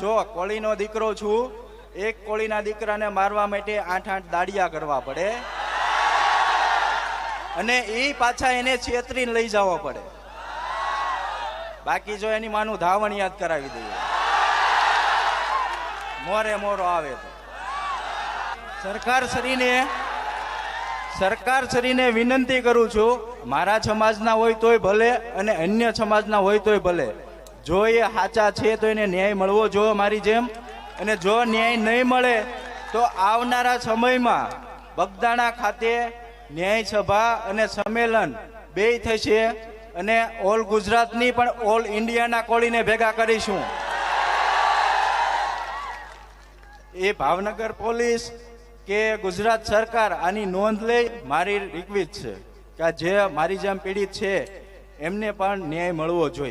જો કોળીનો દીકરો છું, એક કોળીના દીકરાને મારવા માટે 8-8 દાડિયા કરવા પડે અને એ પાછા એને છેતરીને લઈ જવો પડે. બાકી જો એની માનું ધાવણ યાદ કરાવી દઈએ, મોરે મોરો આવે તો. સરકારશ્રીને વિનંતી કરું છું, મારા સમાજના હોય તોય ભલે અને અન્ય સમાજના હોય તોય ભલે, જો એ સાચા છે તો એને ન્યાય મળવો જોઈએ મારી જેમ. અને જો ન્યાય નહીં મળે તો આવનારા સમયમાં બગદાણા ખાતે ન્યાય સભા અને સંમેલન બેય થશે અને ઓલ ગુજરાતની પણ ઓલ ઇન્ડિયાના કોળીને ભેગા કરીશું. એ ભાવનગર પોલીસ કે ગુજરાત સરકાર આની નોંધ લઈ મારી રિક્વેસ્ટ છે કે જે મારી જેમ પીડિત છે એમને પણ ન્યાય મળવો જોઈએ.